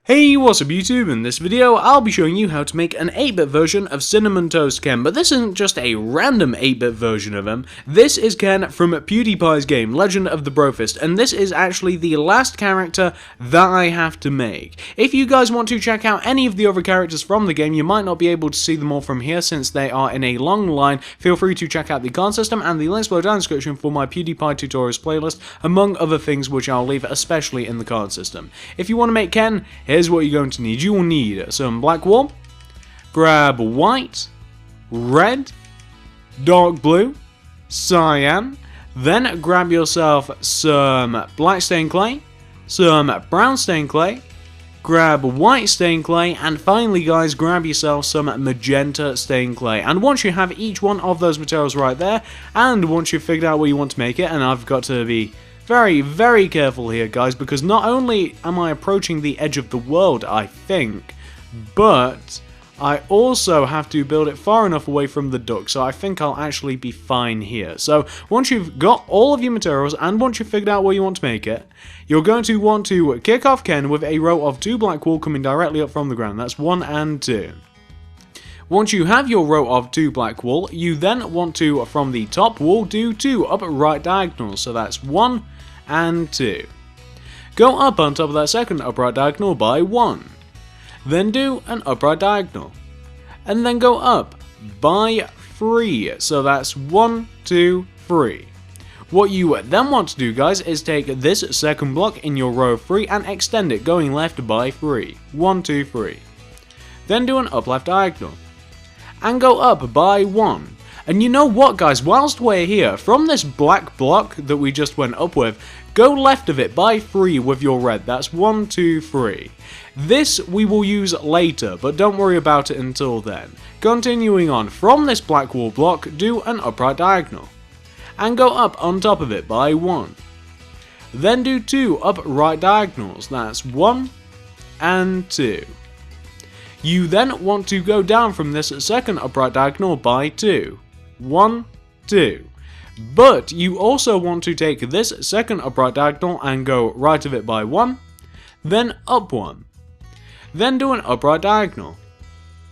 Hey, what's up YouTube? In this video, I'll be showing you how to make an 8-bit version of CinnamonToastKen, but this isn't just a random 8-bit version of him. This is Ken from PewDiePie's game, Legend of the Brofist, and this is actually the last character that I have to make. If you guys want to check out any of the other characters from the game, you might not be able to see them all from here since they are in a long line. Feel free to check out the card system and the links below down in the description for my PewDiePie tutorials playlist, among other things which I'll leave especially in the card system. If you want to make Ken, here's what you're going to need. You will need some black wool, grab white, red, dark blue, cyan, then grab yourself some black stained clay, some brown stained clay, grab white stained clay, and finally guys, grab yourself some magenta stained clay. And once you have each one of those materials right there, and once you've figured out where you want to make it, and I've got to be very careful here guys, because not only am I approaching the edge of the world, I think, but I also have to build it far enough away from the duck, so I think I'll actually be fine here. So once you've got all of your materials and once you've figured out where you want to make it, you're going to want to kick off Ken with a row of 2 black wool coming directly up from the ground. That's 1 and 2. Once you have your row of 2 black wool, you then want to, from the top wool, do 2 upright diagonals, so that's 1 and 2. Go up on top of that second upright diagonal by 1. Then do an upright diagonal. And then go up by 3. So that's 1, 2, 3. What you then want to do guys is take this second block in your row of 3 and extend it going left by 3. 1, 2, 3. Then do an up left diagonal. And go up by 1. And you know what guys, whilst we're here, from this black block that we just went up with, go left of it by 3 with your red. That's 1, 2, 3. This we will use later, but don't worry about it until then. Continuing on, from this black wool block, do an upright diagonal. And go up on top of it by 1. Then do 2 upright diagonals. That's 1 and 2. You then want to go down from this second upright diagonal by 2. 1, 2. But you also want to take this second upright diagonal and go right of it by 1, then up 1. Then do an upright diagonal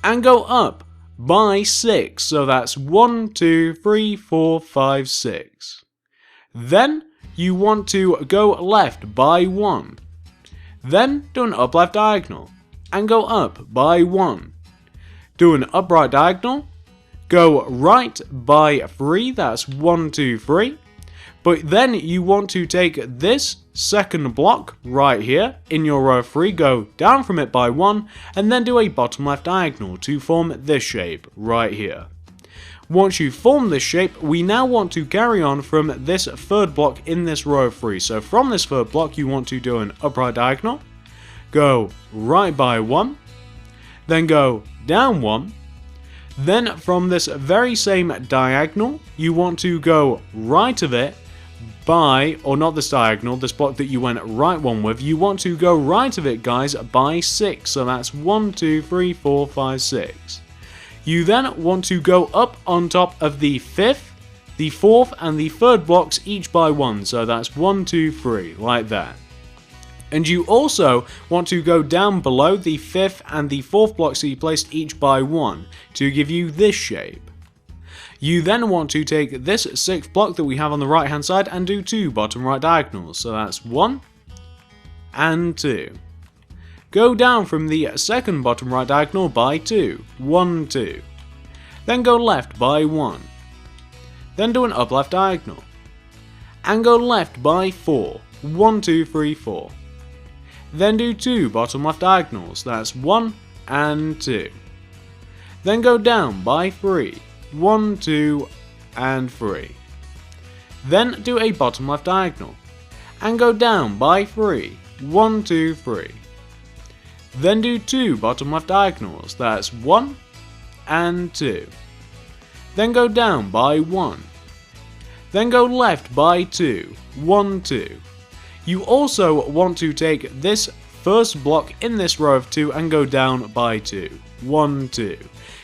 and go up by 6, so that's 1, 2, 3, 4, 5, 6. Then you want to go left by 1. Then do an up left diagonal and go up by 1. Do an upright diagonal, go right by 3, that's 1, 2, 3. But then you want to take this second block right here in your row of 3, go down from it by 1, and then do a bottom left diagonal to form this shape right here. Once you form this shape, we now want to carry on from this third block in this row of 3. So from this third block you want to do an upright diagonal, go right by 1, then go down 1. Then from this very same diagonal, you want to go right of it by, or not this diagonal, this block that you went right one with, you want to go right of it guys by 6, so that's 1, 2, 3, 4, 5, 6. You then want to go up on top of the 5th, the 4th and the 3rd blocks each by 1, so that's 1, 2, 3, like that. And you also want to go down below the 5th and the 4th blocks that you placed each by 1 to give you this shape. You then want to take this 6th block that we have on the right hand side and do 2 bottom right diagonals, so that's 1 and 2. Go down from the second bottom right diagonal by 2, 1, 2. Then go left by 1. Then do an up left diagonal. And go left by 4, 1, 2, 3, 4. Then do 2 bottom left diagonals, that's 1 and 2. Then go down by 3, 1, 2 and 3. Then do a bottom left diagonal and go down by 3, 1, 2, 3. Then do 2 bottom left diagonals, that's 1 and 2. Then go down by 1. Then go left by 2, 1, 2. You also want to take this first block in this row of 2 and go down by 2, 1, 2.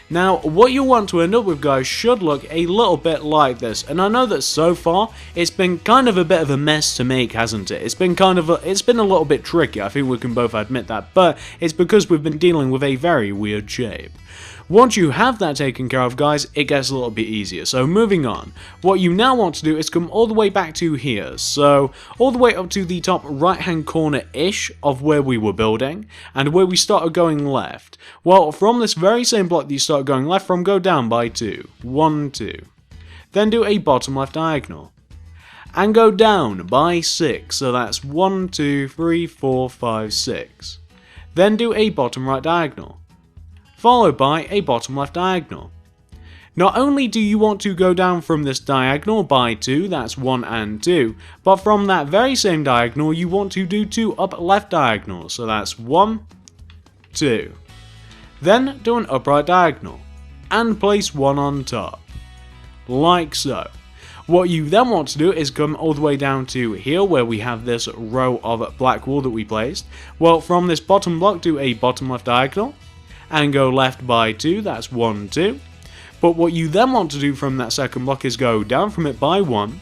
Now, what you want to end up with, guys, should look a little bit like this, and I know that so far, it's been kind of a bit of a mess to make, hasn't it? It's been a little bit tricky, I think we can both admit that, but it's because we've been dealing with a very weird shape. Once you have that taken care of, guys, it gets a little bit easier. So moving on, what you now want to do is come all the way back to here. So all the way up to the top right hand corner-ish of where we were building and where we started going left. Well, from this very same block that you started going left from, go down by 2. 1, 2. Then do a bottom left diagonal. And go down by 6. So that's 1, 2, 3, 4, 5, 6. Then do a bottom right diagonal, followed by a bottom left diagonal. Not only do you want to go down from this diagonal by 2, that's 1 and 2, but from that very same diagonal you want to do 2 up left diagonals, so that's 1, 2. Then do an upright diagonal, and place 1 on top, like so. What you then want to do is come all the way down to here where we have this row of black wool that we placed. Well, from this bottom block do a bottom left diagonal, and go left by 2, that's 1, 2. But what you then want to do from that second block is go down from it by 1,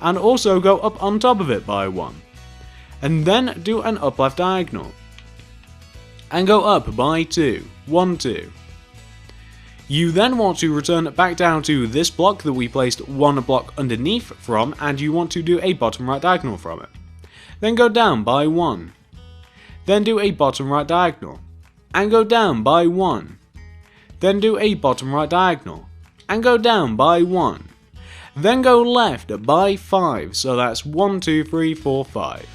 and also go up on top of it by 1. And then do an up left diagonal, and go up by 2, 1, 2. You then want to return back down to this block that we placed 1 block underneath from, and you want to do a bottom right diagonal from it. Then go down by 1. Then do a bottom right diagonal, and go down by 1. Then do a bottom right diagonal, and go down by 1. Then go left by 5, so that's 1, 2, 3, 4, 5.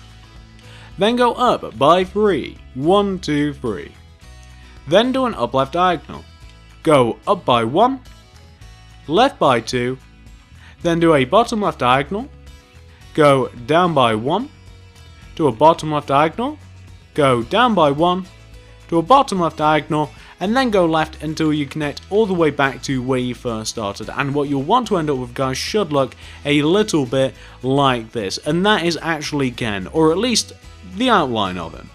Then go up by 3, 1, 2, 3. Then do an up left diagonal, go up by 1, left by 2, then do a bottom left diagonal, go down by 1, do a bottom left diagonal, go down by 1, to a bottom left diagonal, and then go left until you connect all the way back to where you first started. And what you'll want to end up with, guys, should look a little bit like this, and that is actually Ken, or at least the outline of him.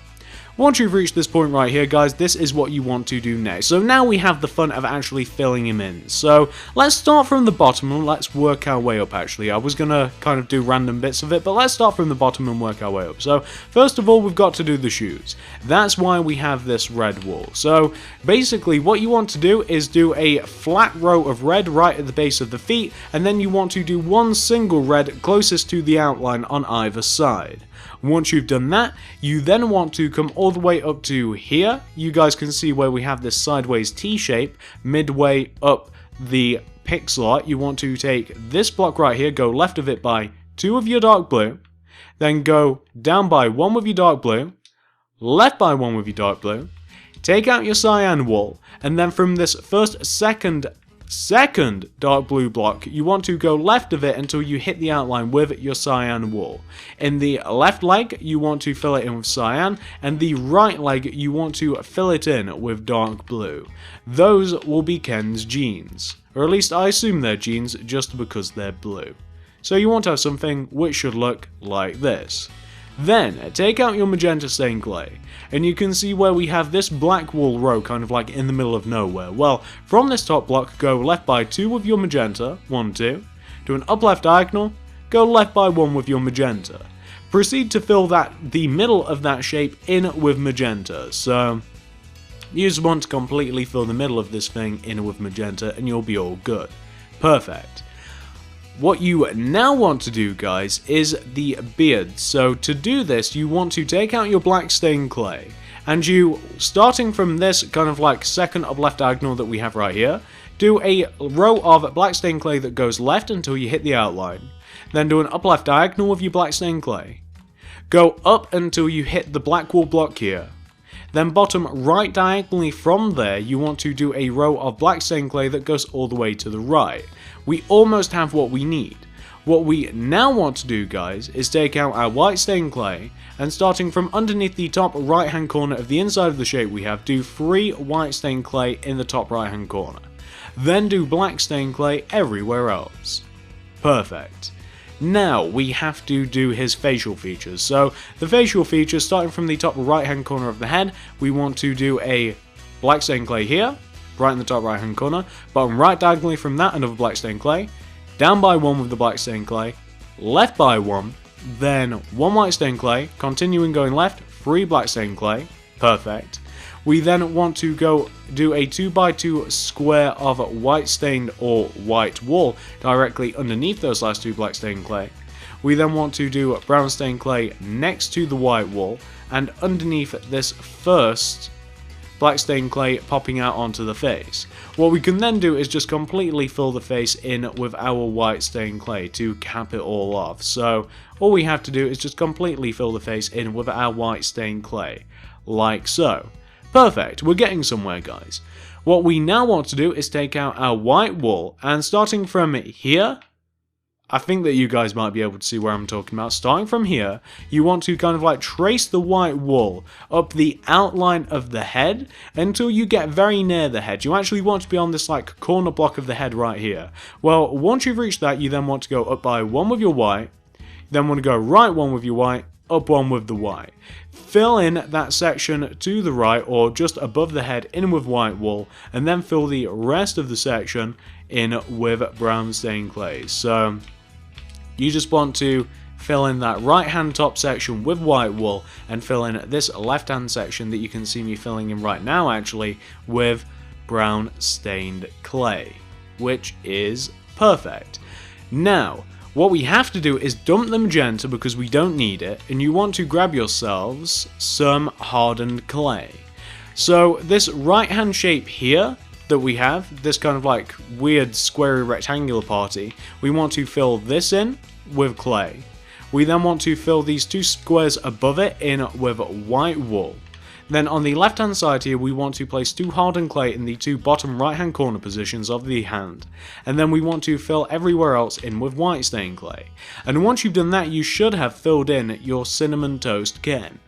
Once you've reached this point right here, guys, this is what you want to do next. So now we have the fun of actually filling him in. So let's start from the bottom and let's work our way up, actually. I was going to kind of do random bits of it, but let's start from the bottom and work our way up. So first of all, we've got to do the shoes. That's why we have this red wool. So basically what you want to do is do a flat row of red right at the base of the feet, and then you want to do one single red closest to the outline on either side. Once you've done that, you then want to come all the way up to here. You guys can see where we have this sideways T shape midway up the pixel art. You want to take this block right here, go left of it by 2 of your dark blue, then go down by 1 with your dark blue, left by 1 with your dark blue, take out your cyan wool, and then from this second dark blue block, you want to go left of it until you hit the outline with your cyan wool. In the left leg, you want to fill it in with cyan, and the right leg, you want to fill it in with dark blue. Those will be Ken's jeans, or at least I assume they're jeans just because they're blue. So you want to have something which should look like this. Then, take out your magenta stained clay, and you can see where we have this black wool row kind of like in the middle of nowhere. Well, from this top block, go left by 2 with your magenta, 1, 2, do an up left diagonal, go left by 1 with your magenta. Proceed to fill the middle of that shape in with magenta, so you just want to completely fill the middle of this thing in with magenta and you'll be all good. Perfect. What you now want to do, guys, is the beard. So to do this, you want to take out your black stained clay, and you, starting from this kind of like second up left diagonal that we have right here, do a row of black stained clay that goes left until you hit the outline. Then do an up left diagonal with your black stained clay. Go up until you hit the black wool block here. Then bottom right diagonally from there, you want to do a row of black stained clay that goes all the way to the right. We almost have what we need. What we now want to do, guys, is take out our white stained clay, and starting from underneath the top right hand corner of the inside of the shape we have, do 3 white stained clay in the top right hand corner. Then do black stained clay everywhere else. Perfect. Now we have to do his facial features. So the facial features, starting from the top right hand corner of the head, we want to do a black stained clay here, right in the top right hand corner. Bottom right diagonally from that, another black stained clay. Down by 1 with the black stained clay. Left by 1. Then 1 white stained clay. Continuing going left, 3 black stained clay. Perfect. We then want to go do a 2x2 square of white stained or white wall directly underneath those last 2 black stained clay. We then want to do brown stained clay next to the white wall, and underneath this first black stained clay popping out onto the face. What we can then do is just completely fill the face in with our white stained clay to cap it all off. So all we have to do is just completely fill the face in with our white stained clay, like so. Perfect, we're getting somewhere, guys. What we now want to do is take out our white wall, and starting from here, I think that you guys might be able to see where I'm talking about. Starting from here, you want to kind of like trace the white wall up the outline of the head until you get very near the head. You actually want to be on this like corner block of the head right here. Well, once you've reached that, you then want to go up by 1 with your white, then want to go right 1 with your white, up 1 with the white. Fill in that section to the right or just above the head in with white wool, and then fill the rest of the section in with brown stained clay. So you just want to fill in that right hand top section with white wool, and fill in this left hand section that you can see me filling in right now actually with brown stained clay, which is perfect. Now what we have to do is dump the magenta because we don't need it, and you want to grab yourselves some hardened clay. So this right hand shape here that we have, this kind of like weird squarey rectangular party, we want to fill this in with clay. We then want to fill these 2 squares above it in with white wool. Then on the left hand side here, we want to place 2 hardened clay in the 2 bottom right hand corner positions of the hand, and then we want to fill everywhere else in with white stained clay. And once you've done that, you should have filled in your CinnamonToastKen.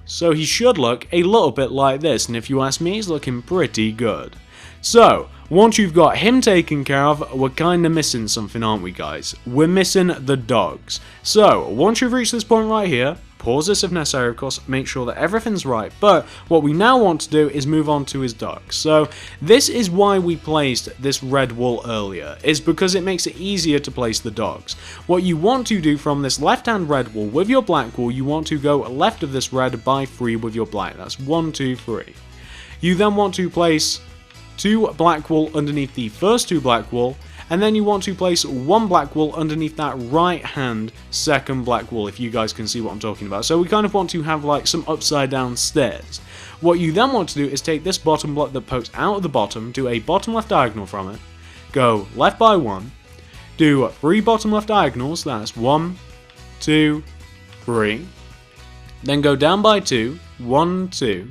So he should look a little bit like this, and if you ask me, he's looking pretty good. So once you've got him taken care of, we're kinda missing something, aren't we, guys? We're missing the dogs. So once you've reached this point right here, pause this if necessary, of course, make sure that everything's right, but what we now want to do is move on to his dogs. So this is why we placed this red wool earlier, is because it makes it easier to place the dogs. What you want to do from this left hand red wool with your black wool, you want to go left of this red by 3 with your black. That's 1, 2, 3. You then want to place 2 black wool underneath the first 2 black wool, and then you want to place 1 black wool underneath that right hand second black wool, if you guys can see what I'm talking about. So we kind of want to have like some upside down stairs. What you then want to do is take this bottom block that pokes out of the bottom, do a bottom left diagonal from it, go left by 1, do 3 bottom left diagonals, that's 1, 2, 3, then go down by 2, 1, 2,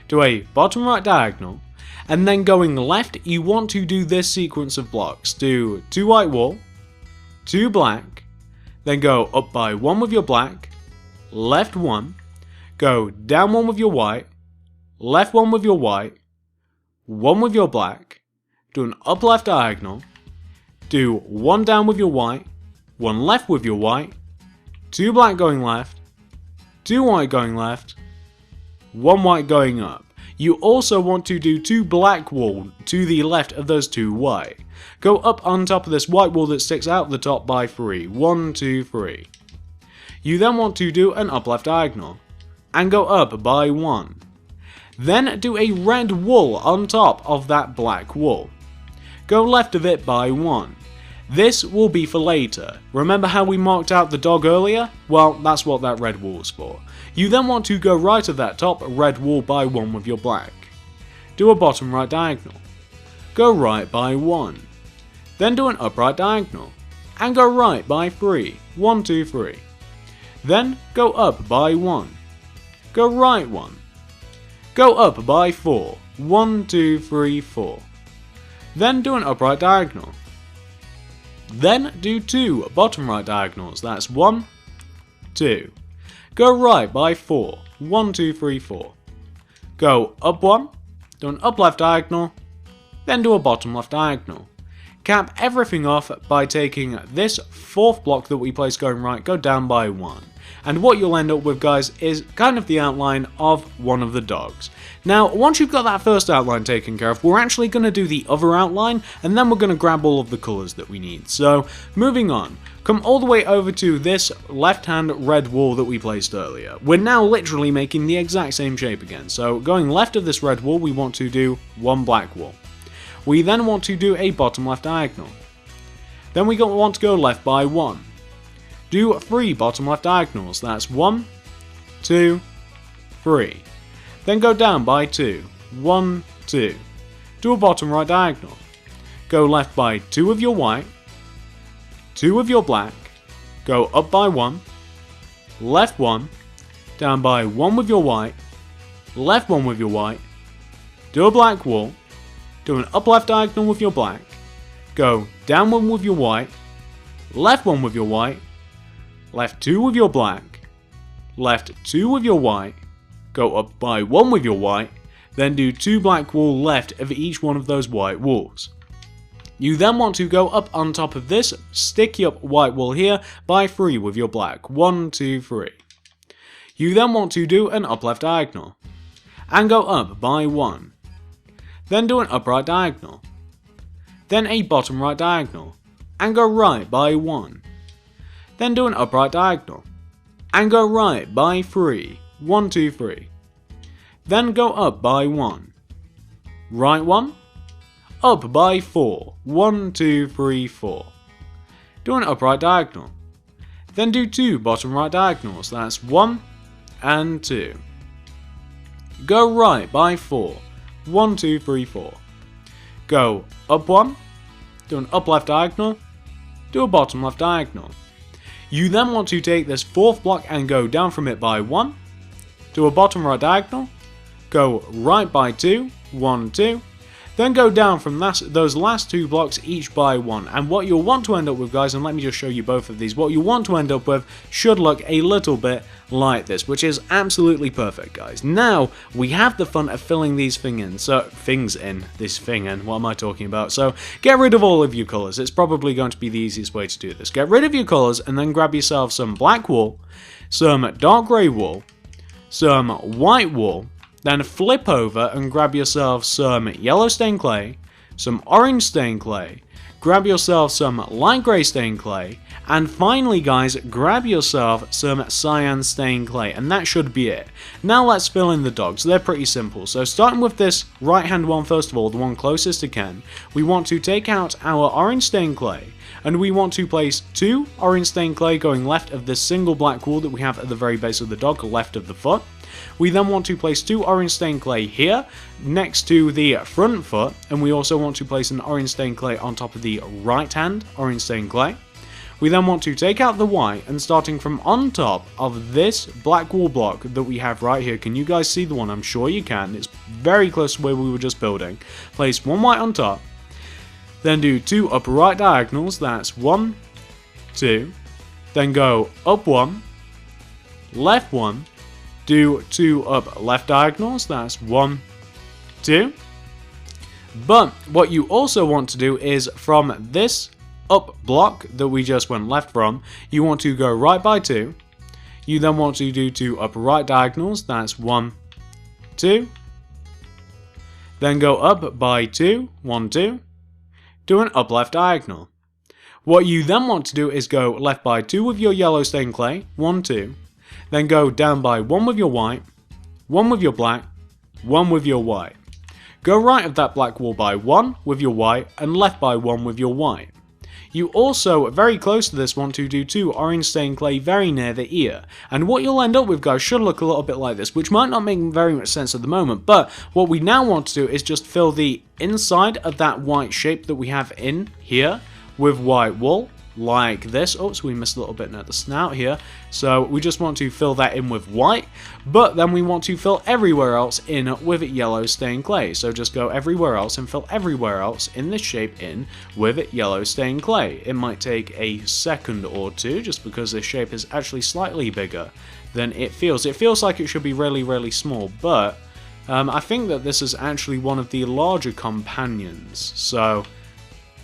do a bottom right diagonal, and then going left, you want to do this sequence of blocks. Do 2 white wool, 2 black, then go up by 1 with your black, left 1, go down 1 with your white, left 1 with your white, 1 with your black, do an up left diagonal, do 1 down with your white, 1 left with your white, 2 black going left, 2 white going left, 1 white going up. You also want to do 2 black wool to the left of those 2 white. Go up on top of this white wool that sticks out the top by 3. 1, 2, 3. You then want to do an up left diagonal, and go up by 1. Then do a red wool on top of that black wool. Go left of it by 1. This will be for later. Remember how we marked out the dog earlier? Well, that's what that red wool is for. You then want to go right of that top red wool by 1 with your black. Do a bottom right diagonal. Go right by 1. Then do an upright diagonal. And go right by 3. 1, 2, 3. Then go up by 1. Go right 1. Go up by 4. 1, 2, 3, 4. Then do an upright diagonal. Then do 2 bottom right diagonals, that's 1, 2. Go right by 4, 1, 2, 3, 4. Go up 1, do an up left diagonal, then do a bottom left diagonal. cap everything off by taking this fourth block that we place going right, go down by 1. And what you'll end up with, guys, is kind of the outline of one of the dogs. Now, once you've got that first outline taken care of, we're actually going to do the other outline, and then we're going to grab all of the colours that we need. So, moving on, come all the way over to this left-hand red wall that we placed earlier. We're now literally making the exact same shape again. So, going left of this red wall, we want to do one black wall. We then want to do a bottom left diagonal. Then we want to go left by 1. Do 3 bottom left diagonals, that's 1, 2, 3. Then go down by 2, 1, 2. Do a bottom right diagonal. Go left by 2 of your white, 2 of your black, go up by 1, left 1, down by 1 with your white, left 1 with your white, do a black wall, do an up left diagonal with your black, go down 1 with your white, left 1 with your white, left 2 with your black, left 2 with your white, go up by 1 with your white, then do 2 black wall left of each one of those white walls. You then want to go up on top of this sticky up white wall here by 3 with your black, 1, 2, 3. You then want to do an up left diagonal, and go up by 1. Then do an up right diagonal, then a bottom right diagonal, and go right by 1. Then do an up right diagonal, and go right by 3, 1, 2, 3. Then go up by 1. Right 1, up by 4, 1, 2, 3, 4. Do an upright diagonal. Then do 2 bottom right diagonals, that's 1 and 2. Go right by 4, 1, 2, 3, 4. Go up 1, do an up left diagonal, do a bottom left diagonal. You then want to take this fourth block and go down from it by 1, do a bottom right diagonal, go right by 2, 1, 2, then go down from those last 2 blocks each by 1. And what you'll want to end up with, guys, and let me just show you both of these, what you want to end up with should look a little bit like this, which is absolutely perfect, guys. Now, we have the fun of filling these things in, what am I talking about? So, get rid of all of your colours, it's probably going to be the easiest way to do this. Get rid of your colours and then grab yourself some black wool, some dark grey wool, some white wool, then flip over and grab yourself some yellow stained clay, some orange stained clay, grab yourself some light grey stained clay, and finally, guys, grab yourself some cyan stained clay, and that should be it. Now let's fill in the dogs. They're pretty simple. So starting with this right hand one first of all, the one closest to Ken, we want to take out our orange stained clay, and we want to place 2 orange stained clay going left of this single black wall that we have at the very base of the dog, left of the foot. We then want to place 2 orange stained clay here, next to the front foot, and we also want to place an orange stained clay on top of the right hand orange stained clay. We then want to take out the white, and starting from on top of this black wall block that we have right here, can you guys see the one? I'm sure you can, it's very close to where we were just building. Place 1 white on top, then do 2 upper right diagonals, that's 1, 2, then go up 1, left 1, do 2 up left diagonals, that's 1, 2. But what you also want to do is from this up block that we just went left from, you want to go right by 2. You then want to do 2 upper right diagonals, that's 1, 2. Then go up by 2, 1, 2. Do an up left diagonal. What you then want to do is go left by 2 with your yellow stained clay, 1, 2. Then go down by 1 with your white, 1 with your black, 1 with your white. Go right of that black wall by 1 with your white, and left by 1 with your white. You also, very close to this, want to do 2 orange stained clay very near the ear. And what you'll end up with, guys, should look a little bit like this, which might not make very much sense at the moment, but what we now want to do is just fill the inside of that white shape that we have in here with white wool, like this. Oops, we missed a little bit near the snout here. So we just want to fill that in with white, but then we want to fill everywhere else in with yellow stained clay. So just go everywhere else and fill everywhere else in this shape in with yellow stained clay. It might take a second or two just because this shape is actually slightly bigger than it feels. It feels like it should be really, really small, but I think that this is actually one of the larger companions. So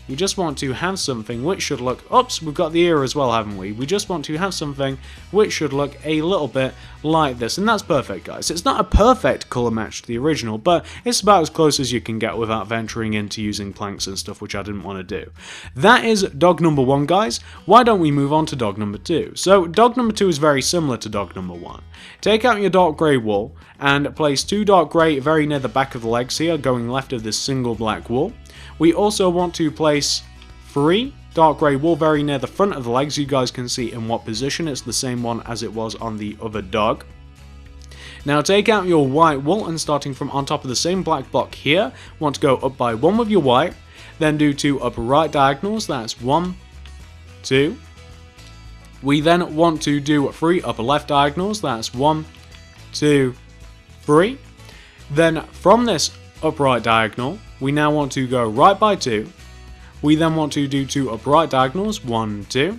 we just want to have something which should look, oops, we've got the ear as well, haven't we? We just want to have something which should look a little bit like this, and that's perfect, guys. It's not a perfect colour match to the original, but it's about as close as you can get without venturing into using planks and stuff, which I didn't want to do. That is dog number 1, guys. Why don't we move on to dog number 2? So dog number 2 is very similar to dog number 1. Take out your dark grey wool and place 2 dark grey very near the back of the legs here, going left of this single black wool. We also want to place 3 dark grey wool very near the front of the legs. You guys can see in what position. It's the same one as it was on the other dog. Now take out your white wool and starting from on top of the same black block here, want to go up by 1 with your white, then do 2 upper right diagonals, that's 1, 2. We then want to do 3 upper left diagonals, that's 1, 2, 3. Then from this upright diagonal, we now want to go right by 2. We then want to do 2 upright diagonals, 1, 2.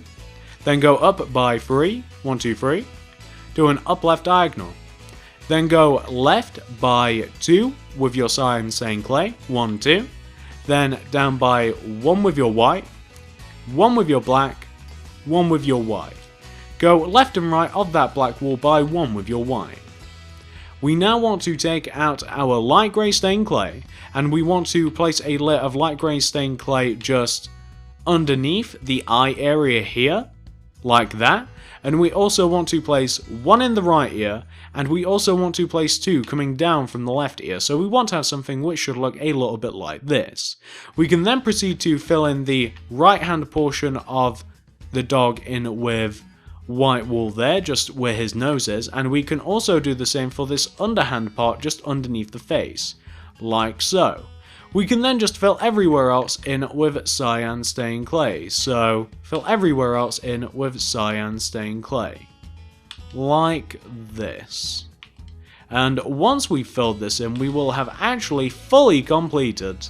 Then go up by 3, 1, 2, 3. Do an up left diagonal. Then go left by 2 with your cyan stained clay, 1, 2. Then down by 1 with your white, 1 with your black, 1 with your white. Go left and right of that black wall by 1 with your white. We now want to take out our light grey stained clay, and we want to place a layer of light grey stained clay just underneath the eye area here, like that. And we also want to place 1 in the right ear, and we also want to place 2 coming down from the left ear, so we want to have something which should look a little bit like this. We can then proceed to fill in the right hand portion of the dog in with white wool there, just where his nose is, and we can also do the same for this underhand part just underneath the face, like so. We can then just fill everywhere else in with cyan stained clay, so fill everywhere else in with cyan stained clay, like this. And once we've filled this in, we will have actually fully completed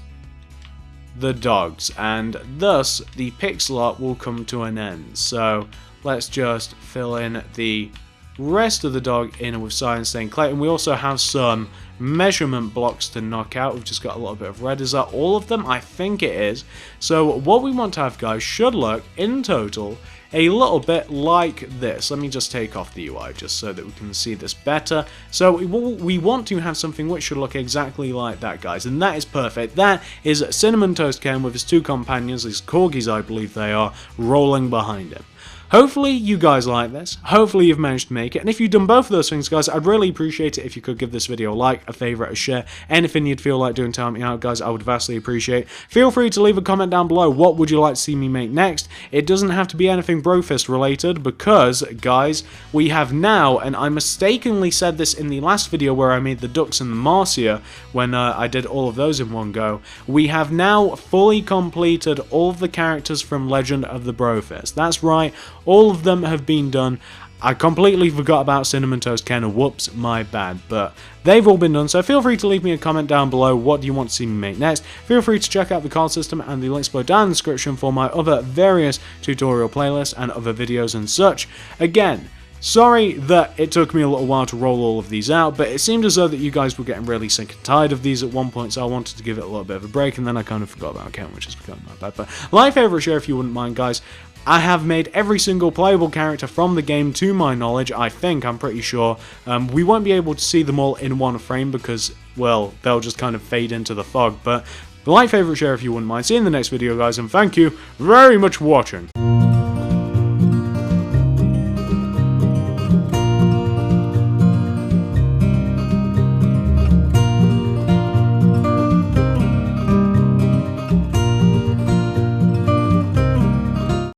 the dogs, and thus the pixel art will come to an end. So let's just fill in the rest of the dog in with cyan stained clay, and we also have some measurement blocks to knock out. We've just got a little bit of red. Is that all of them? I think it is. So what we want to have, guys, should look in total a little bit like this. Let me just take off the UI just so that we can see this better. So we want to have something which should look exactly like that, guys, and that is perfect. That is CinnamonToastKen with his 2 companions, his corgis I believe they are, rolling behind him. Hopefully you guys like this, hopefully you've managed to make it, and if you've done both of those things, guys, I'd really appreciate it if you could give this video a like, a favourite, a share, anything you'd feel like doing to help me out, guys, I would vastly appreciate. Feel free to leave a comment down below, what would you like to see me make next? It doesn't have to be anything Brofist related, because, guys, we have now, and I mistakenly said this in the last video where I made the ducks and the Marcia, when I did all of those in one go, we have now fully completed all of the characters from Legend of the Brofist. That's right. All of them have been done. I completely forgot about CinnamonToastKen, whoops, my bad, but they've all been done, so feel free to leave me a comment down below, what do you want to see me make next. Feel free to check out the card system and the links below down in the description for my other various tutorial playlists and other videos and such. Again, sorry that it took me a little while to roll all of these out, but it seemed as though that you guys were getting really sick and tired of these at one point, so I wanted to give it a little bit of a break, and then I kind of forgot about Ken, which is kind of my bad. But like, favourite, share if you wouldn't mind, guys. I have made every single playable character from the game to my knowledge, I think, I'm pretty sure. We won't be able to see them all in one frame because, well, they'll just kind of fade into the fog, but like, favourite, share if you wouldn't mind. See you in the next video, guys, and thank you very much for watching.